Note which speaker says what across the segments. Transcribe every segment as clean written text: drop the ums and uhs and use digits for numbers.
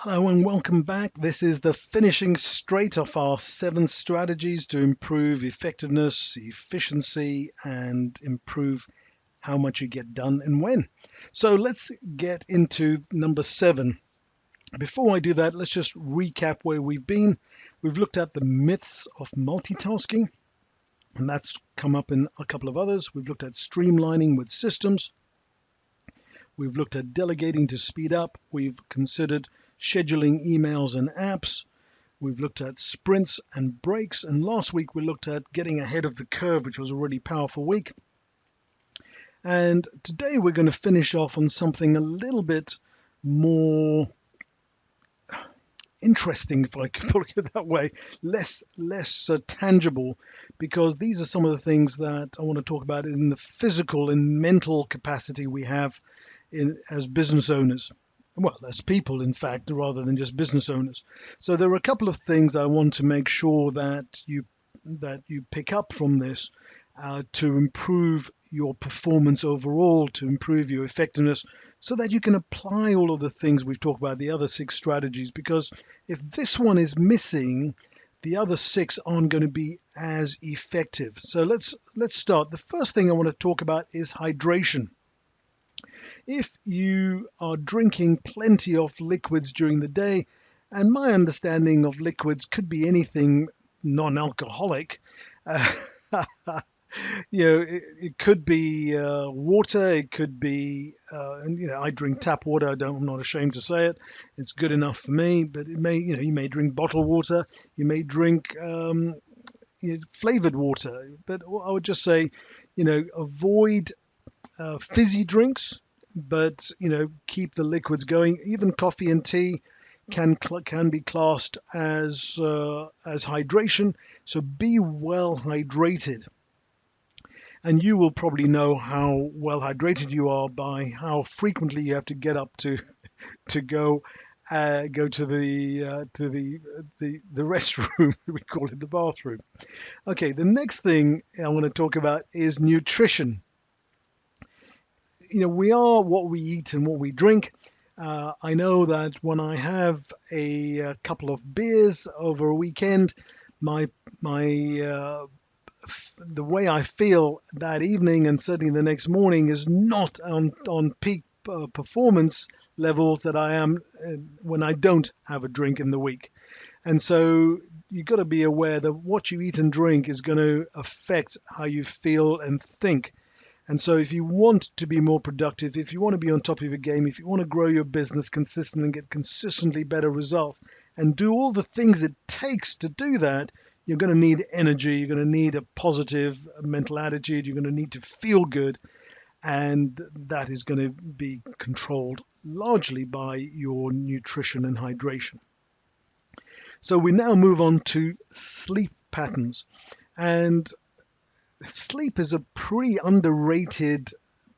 Speaker 1: Hello and welcome back. This is the finishing straight of our 7 strategies to improve effectiveness, efficiency, and improve how much you get done and when. So let's get into number 7. Before I do that, let's just recap where we've been. We've looked at the myths of multitasking, and that's come up in a couple of others. We've looked at streamlining with systems. We've looked at delegating to speed up. We've considered scheduling emails and apps. We've looked at sprints and breaks. And last week we looked at getting ahead of the curve, which was a really powerful week. And today we're going to finish off on something a little bit more interesting, if I could put it that way, less tangible, because these are some of the things that I want to talk about in the physical and mental capacity we have as business owners. Well, as people, in fact, rather than just business owners. So there are a couple of things I want to make sure that you pick up from this to improve your performance overall, to improve your effectiveness, so that you can apply all of the things we've talked about, the other 6 strategies. Because if this one is missing, the other 6 aren't going to be as effective. So let's start. The first thing I want to talk about is hydration. If you are drinking plenty of liquids during the day, and my understanding of liquids could be anything non-alcoholic, it could be water, it could be, and I drink tap water. I'm not ashamed to say it. It's good enough for me. But it may, you may drink bottled water, you may drink flavored water. But I would just say, avoid fizzy drinks, but keep the liquids going. Even coffee and tea can be classed as hydration. So be well hydrated, and you will probably know how well hydrated you are by how frequently you have to get up to go to the restroom. We call it the bathroom. Okay, the next thing I want to talk about is nutrition. We are what we eat and what we drink. I know that when I have a couple of beers over a weekend, the way I feel that evening and certainly the next morning is not on peak performance levels that I am when I don't have a drink in the week. And so you've got to be aware that what you eat and drink is going to affect how you feel and think. And so if you want to be more productive, if you want to be on top of your game, if you want to grow your business consistently and get consistently better results and do all the things it takes to do that, you're going to need energy, you're going to need a positive mental attitude, you're going to need to feel good, and that is going to be controlled largely by your nutrition and hydration. So we now move on to sleep patterns. And sleep is a pretty underrated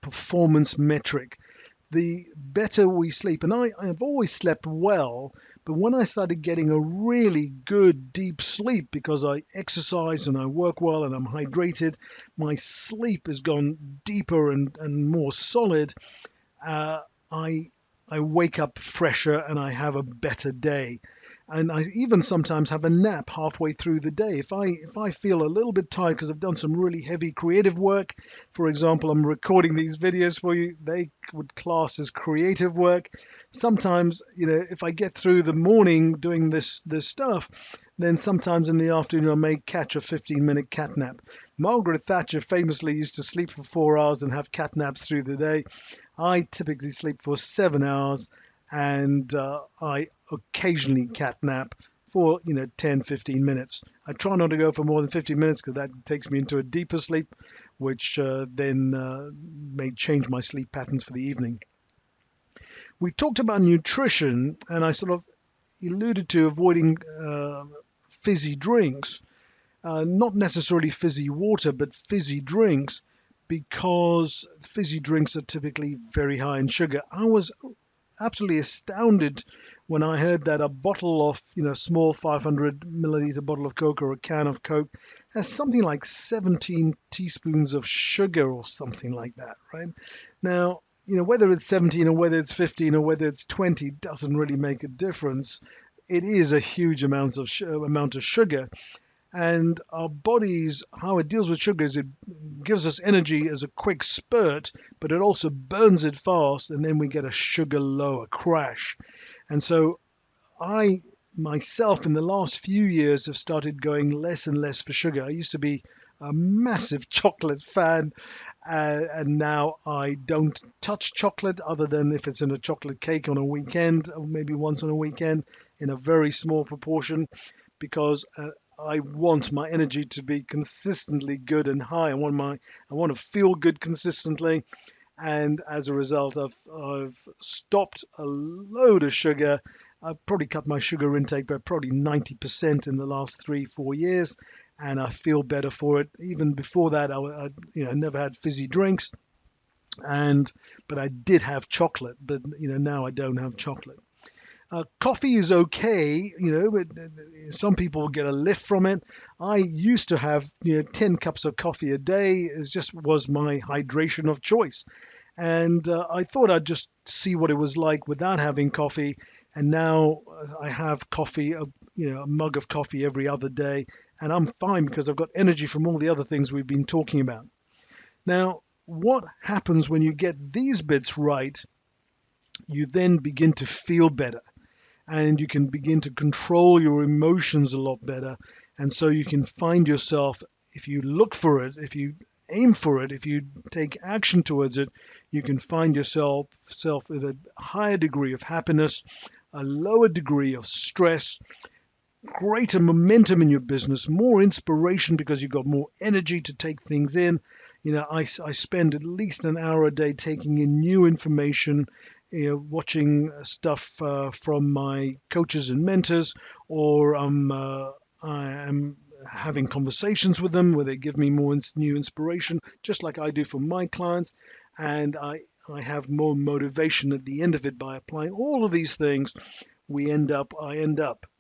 Speaker 1: performance metric. The better we sleep, and I've always slept well, but when I started getting a really good deep sleep because I exercise and I work well and I'm hydrated, my sleep has gone deeper and more solid. I wake up fresher and I have a better day. And I even sometimes have a nap halfway through the day. If I feel a little bit tired because I've done some really heavy creative work, for example, I'm recording these videos for you, they would class as creative work. Sometimes, if I get through the morning doing this stuff, then sometimes in the afternoon I may catch a 15-minute cat nap. Margaret Thatcher famously used to sleep for 4 hours and have cat naps through the day. I typically sleep for 7 hours, and I occasionally cat nap for 10-15 minutes. I try not to go for more than 15 minutes because that takes me into a deeper sleep, which then may change my sleep patterns for the evening. We talked about nutrition, and I sort of alluded to avoiding fizzy drinks, not necessarily fizzy water, but fizzy drinks, because fizzy drinks are typically very high in sugar. I was absolutely astounded when I heard that a bottle of, small 500 milliliter bottle of Coke or a can of Coke has something like 17 teaspoons of sugar or something like that, right? Now, whether it's 17 or whether it's 15 or whether it's 20 doesn't really make a difference. It is a huge amount of sugar, and our bodies, how it deals with sugar is it gives us energy as a quick spurt, but it also burns it fast, and then we get a sugar low, a crash. And so I myself in the last few years have started going less and less for sugar. I used to be a massive chocolate fan, and now I don't touch chocolate other than if it's in a chocolate cake on a weekend, or maybe once on a weekend in a very small proportion, because I want my energy to be consistently good and high. I want to feel good consistently, and as a result, I've stopped a load of sugar. I've probably cut my sugar intake by probably 90% in the last 3-4 years, and I feel better for it. Even before that, I never had fizzy drinks, but I did have chocolate. But now I don't have chocolate. Coffee is okay, but some people get a lift from it. I used to have 10 cups of coffee a day. It just was my hydration of choice. And I thought I'd just see what it was like without having coffee. And now I have coffee, a mug of coffee every other day, and I'm fine because I've got energy from all the other things we've been talking about. Now, what happens when you get these bits right? You then begin to feel better, and you can begin to control your emotions a lot better. And so you can find yourself, if you look for it, if you aim for it, if you take action towards it, you can find yourself with a higher degree of happiness, a lower degree of stress, greater momentum in your business, more inspiration because you've got more energy to take things in. I spend at least an hour a day taking in new information, watching stuff from my coaches and mentors, or I am having conversations with them where they give me more new inspiration, just like I do for my clients, and I have more motivation at the end of it by applying all of these things. I end up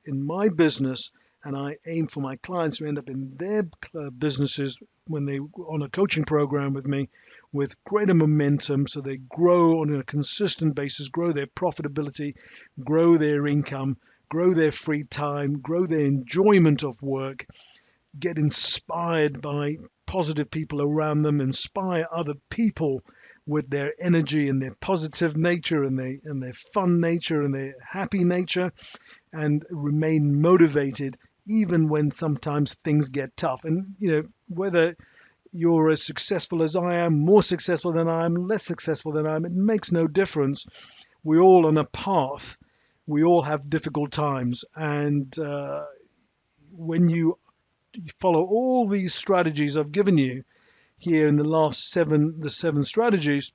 Speaker 1: in my business, and I aim for my clients to end up in their businesses when they on a coaching program with me with greater momentum, so they grow on a consistent basis, grow their profitability, grow their income, grow their free time, grow their enjoyment of work, get inspired by positive people around them, inspire other people with their energy and their positive nature and their fun nature and their happy nature, and remain motivated even when sometimes things get tough. And whether you're as successful as I am, more successful than I am, less successful than I am, it makes no difference. We're all on a path. We all have difficult times, and when you follow all these strategies I've given you here in the seven strategies,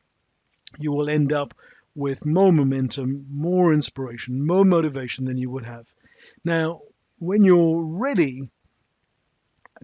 Speaker 1: you will end up with more momentum, more inspiration, more motivation than you would have. Now, when you're ready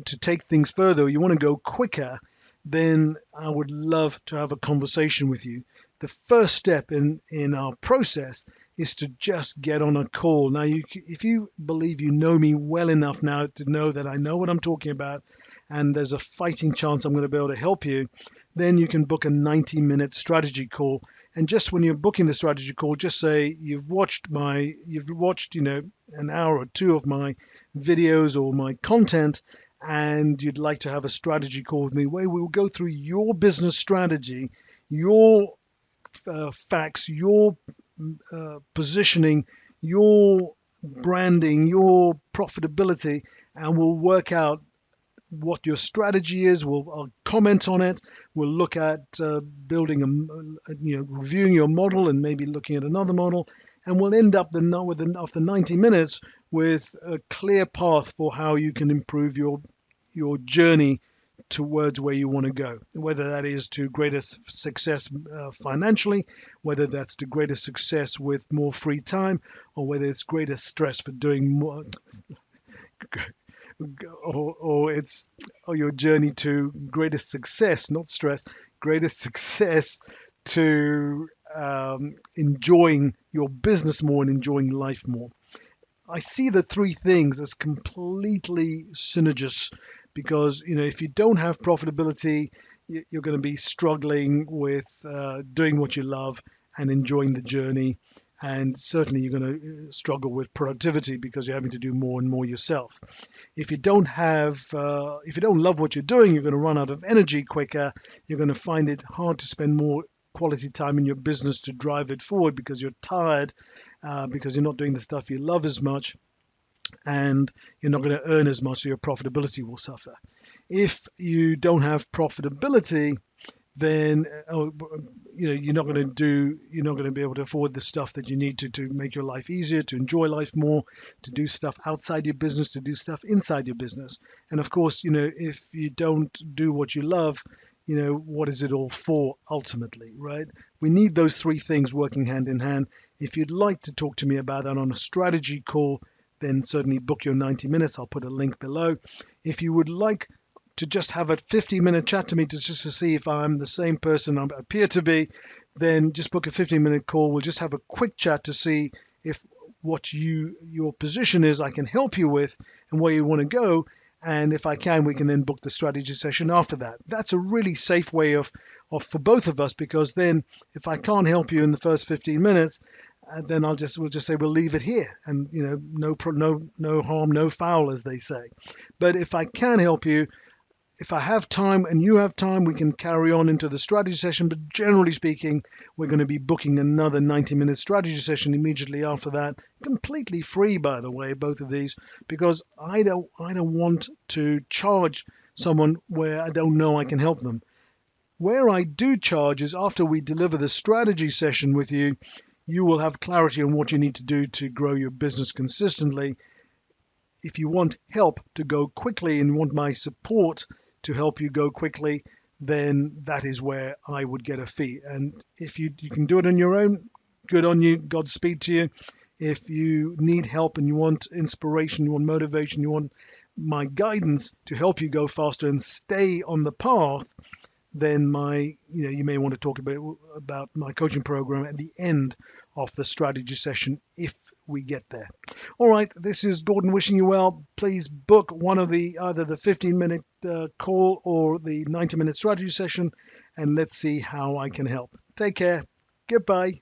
Speaker 1: to take things further, you want to go quicker, then I would love to have a conversation with you. The first step in our process is to just get on a call. Now, if you believe you know me well enough now to know that I know what I'm talking about, and there's a fighting chance I'm going to be able to help you, then you can book a 90-minute strategy call. And just when you're booking the strategy call, just say you've watched an hour or two of my videos or my content, and you'd like to have a strategy call with me where we'll go through your business strategy, your facts, your positioning, your branding, your profitability, and we'll work out what your strategy is. I'll comment on it. We'll look at reviewing your model and maybe looking at another model, and we'll end up after 90 minutes with a clear path for how you can improve your journey towards where you want to go, whether that is to greater success financially, whether that's to greater success with more free time, or whether it's greater stress for doing more, or your journey to greater success, not stress, greater success to enjoying your business more and enjoying life more. I see the three things as completely synergist, because if you don't have profitability, you're going to be struggling with doing what you love and enjoying the journey. And certainly you're going to struggle with productivity because you're having to do more and more yourself. If you don't love what you're doing, you're going to run out of energy quicker. You're going to find it hard to spend more quality time in your business to drive it forward because you're tired, because you're not doing the stuff you love as much, and you're not going to earn as much, so your profitability will suffer. If you don't have profitability, then you're not going to be able to afford the stuff that you need to make your life easier, to enjoy life more, to do stuff outside your business, to do stuff inside your business. And of course, if you don't do what you love, what is it all for ultimately, right? We need those three things working hand in hand. If you'd like to talk to me about that on a strategy call, then certainly book your 90 minutes. I'll put a link below. If you would like to just have a 15-minute chat to me just to see if I'm the same person I appear to be, then just book a 15-minute call. We'll just have a quick chat to see if what your position is I can help you with and where you want to go. And if I can, we can then book the strategy session after that. That's a really safe way of for both of us, because then if I can't help you in the first 15 minutes, then we'll just say we'll leave it here, and no harm, no foul, as they say. But if I can help you, if I have time and you have time, we can carry on into the strategy session. But generally speaking, we're going to be booking another 90-minute strategy session immediately after that, completely free, by the way, both of these, because I don't want to charge someone where I don't know I can help them. Where I do charge is after we deliver the strategy session with you, you will have clarity on what you need to do to grow your business consistently. If you want help to go quickly and want my support to help you go quickly, then that is where I would get a fee. And if you can do it on your own, good on you, Godspeed to you. If you need help and you want inspiration, you want motivation, you want my guidance to help you go faster and stay on the path, then you may want to talk about my coaching program at the end of the strategy session if we get there. All right, this is Gordon wishing you well. Please book one of either the 15-minute call or the 90-minute strategy session, and let's see how I can help. Take care. Goodbye.